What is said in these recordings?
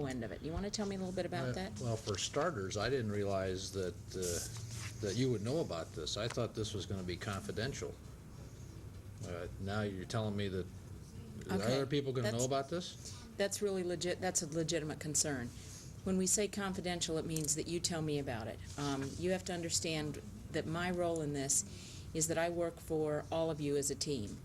end of it. You want to tell me a little bit about that? Well, for starters, I didn't realize that you would know about this. I thought this was going to be confidential. Now you're telling me that other people going to know about this? That's really legit. That's a legitimate concern. When we say confidential, it means that you tell me about it. You have to understand that my role in this is that I work for all of you as a team,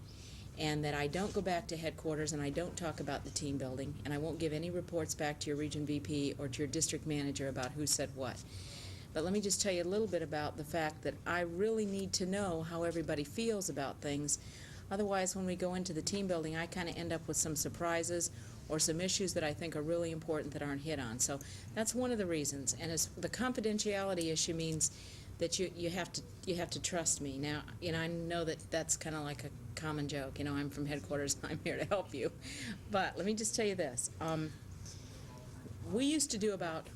and that I don't go back to headquarters and I don't talk about the team building, and I won't give any reports back to your region VP or to your district manager about who said what. But let me just tell you a little bit about the fact that I really need to know how everybody feels about things. Otherwise, when we go into the team building, I kind of end up with some surprises or some issues that I think are really important that aren't hit on. So that's one of the reasons. And as the confidentiality issue means that you have to trust me. Now, I know that that's kind of like a common joke. I'm from headquarters and I'm here to help you. But let me just tell you this. We used to do about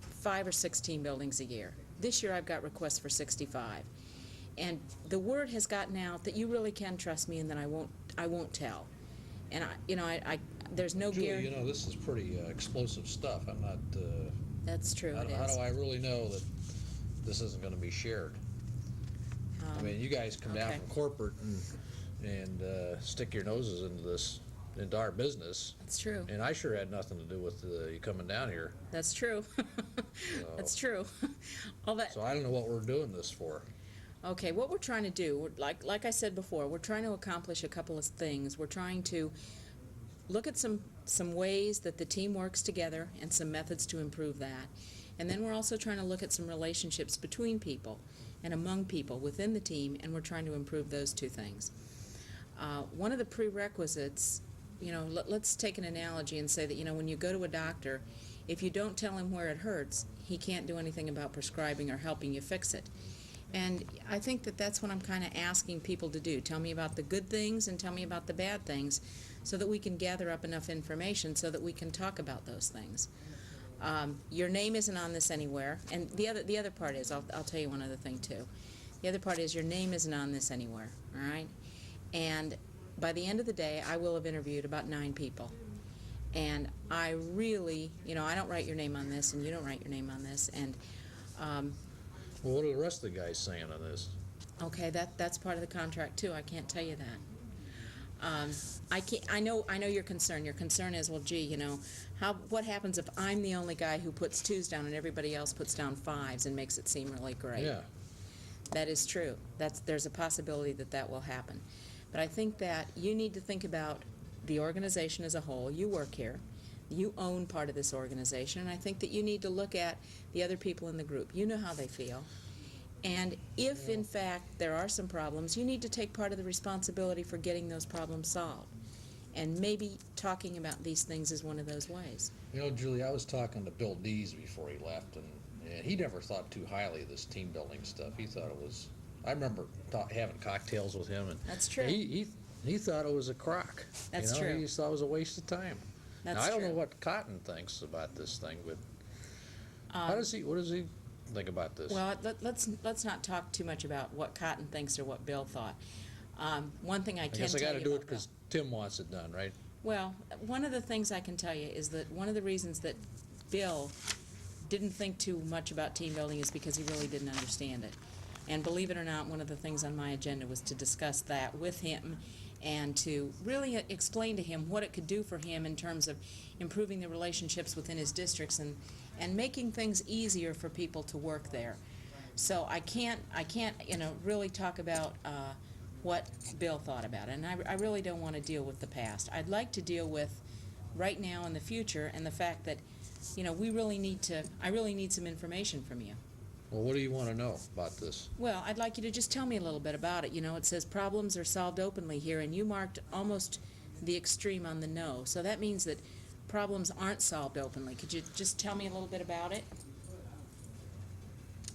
5 or 6 team buildings a year. This year I've got requests for 65. And the word has gotten out that you really can trust me and that I won't tell. And there's no Julie, this is pretty explosive stuff. I'm not. That's true. How do I really know that this isn't going to be shared? I mean, you guys come down from corporate and stick your noses into our business. That's true. And I sure had nothing to do with you coming down here. That's true. That's true. So I don't know what we're doing this for. Okay, what we're trying to do, like I said before, we're trying to accomplish a couple of things. We're trying to look at some ways that the team works together and some methods to improve that. And then we're also trying to look at some relationships between people and among people within the team, and we're trying to improve those two things. One of the prerequisites, let's take an analogy and say that, when you go to a doctor, if you don't tell him where it hurts, he can't do anything about prescribing or helping you fix it. And I think that that's what I'm kind of asking people to do. Tell me about the good things and tell me about the bad things so that we can gather up enough information so that we can talk about those things. Your name isn't on this anywhere. And the other part is, I'll tell you one other thing too. The other part is your name isn't on this anywhere, all right? And by the end of the day, I will have interviewed about 9 people. And I really, I don't write your name on this and you don't write your name on this. And well, what are the rest of the guys saying on this? Okay, that's part of the contract too. I can't tell you that. I know your concern. Your concern is, well, gee, what happens if I'm the only guy who puts 2s down and everybody else puts down 5s and makes it seem really great? Yeah. That is true. There's a possibility that will happen. But I think that you need to think about the organization as a whole. You work here. You own part of this organization, and I think that you need to look at the other people in the group. You know how they feel. And if, in fact, there are some problems, you need to take part of the responsibility for getting those problems solved. And maybe talking about these things is one of those ways. Julie, I was talking to Bill Dees before he left, and he never thought too highly of this team building stuff. He thought it was, I remember having cocktails with him, and that's true. He thought it was a crock. That's true. He just thought it was a waste of time. That's now, I don't true. know what Cotton thinks about this thing, but what does he think about this? Well, let's not talk too much about what Cotton thinks or what Bill thought. One thing I can tell you, I guess I got to do it because Tim wants it done, right? Well, one of the things I can tell you is that one of the reasons that Bill didn't think too much about team building is because he really didn't understand it. And believe it or not, one of the things on my agenda was to discuss that with him and to really explain to him what it could do for him in terms of improving the relationships within his districts and making things easier for people to work there. So I can't really talk about what Bill thought about it, and I really don't want to deal with the past. I'd like to deal with right now and the future, and the fact that I really need some information from you. Well, what do you want to know about this? Well, I'd like you to just tell me a little bit about it. It says problems are solved openly here, and you marked almost the extreme on the no. So that means that problems aren't solved openly. Could you just tell me a little bit about it?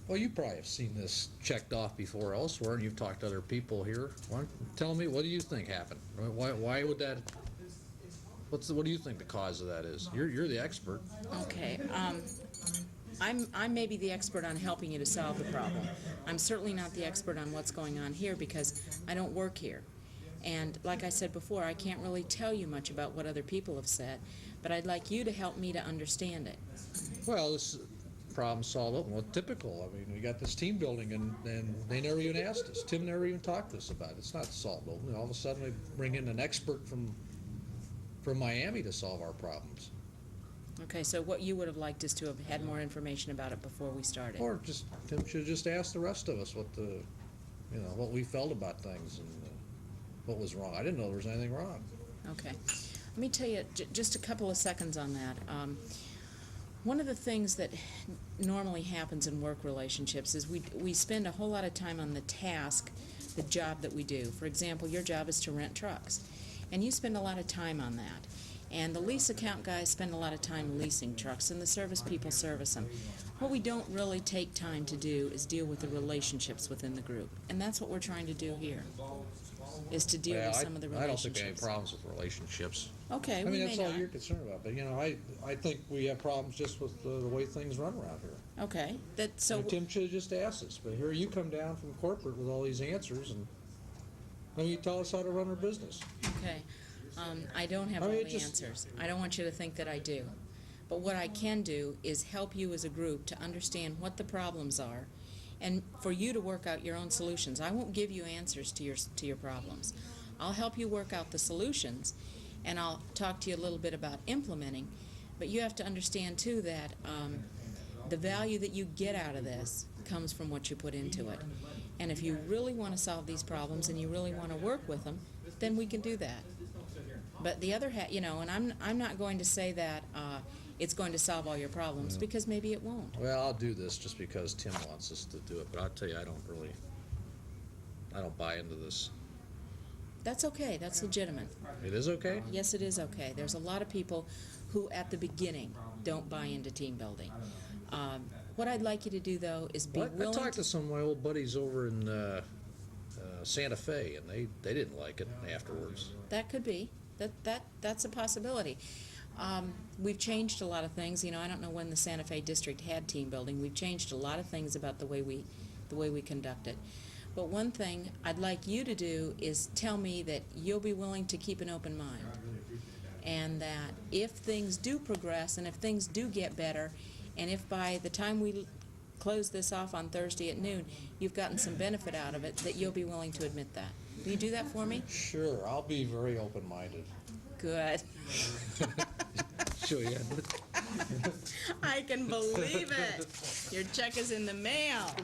Well, you probably have seen this checked off before elsewhere, and you've talked to other people here. Tell me, what do you think happened? Why would that? What do you think the cause of that is? You're the expert. Okay. I'm maybe the expert on helping you to solve the problem. I'm certainly not the expert on what's going on here because I don't work here. And like I said before, I can't really tell you much about what other people have said, but I'd like you to help me to understand it. Well, this problem solved. Well, typical. I mean, we got this team building, and they never even asked us. Tim never even talked to us about it. It's not salt building. All of a sudden, we bring in an expert from Miami to solve our problems. Okay, so what you would have liked is to have had more information about it before we started. Or just Tim should have just asked the rest of us what we felt about things and what was wrong. I didn't know there was anything wrong. Okay. Let me tell you just a couple of seconds on that. One of the things that normally happens in work relationships is we spend a whole lot of time on the task, the job that we do. For example, your job is to rent trucks, and you spend a lot of time on that. And the lease account guys spend a lot of time leasing trucks, and the service people service them. What we don't really take time to do is deal with the relationships within the group, and that's what we're trying to do here, is to deal with some of the relationships. I don't think we have any problems with relationships. Okay, I we mean, may that's all not. you're concerned about. But I think we have problems just with the way things run around here. Okay, And Tim should have just asked us. But here you come down from corporate with all these answers, and then you tell us how to run our business. Okay. I don't have all the answers. I don't want you to think that I do. But what I can do is help you as a group to understand what the problems are and for you to work out your own solutions. I won't give you answers to your problems. I'll help you work out the solutions, and I'll talk to you a little bit about implementing. But you have to understand, too, that the value that you get out of this comes from what you put into it. And if you really want to solve these problems and you really want to work with them, then we can do that. But the other and I'm not going to say that it's going to solve all your problems, because maybe it won't. Well, I'll do this just because Tim wants us to do it. But I'll tell you, I don't buy into this. That's okay. That's legitimate. It is okay? Yes, it is okay. There's a lot of people who, at the beginning, don't buy into team building. What I'd like you to do, though, is be willing. I talked to some of my old buddies over in Santa Fe, and they didn't like it afterwards. That could be. That's a possibility. We've changed a lot of things. I don't know when the Santa Fe district had team building. We've changed a lot of things about the way we conduct it. But one thing I'd like you to do is tell me that you'll be willing to keep an open mind, and that if things do progress and if things do get better, and if by the time we close this off on Thursday at noon, you've gotten some benefit out of it, that you'll be willing to admit that. Will you do that for me? Sure, I'll be very open-minded. Good. Sure, yeah. I can believe it. Your check is in the mail.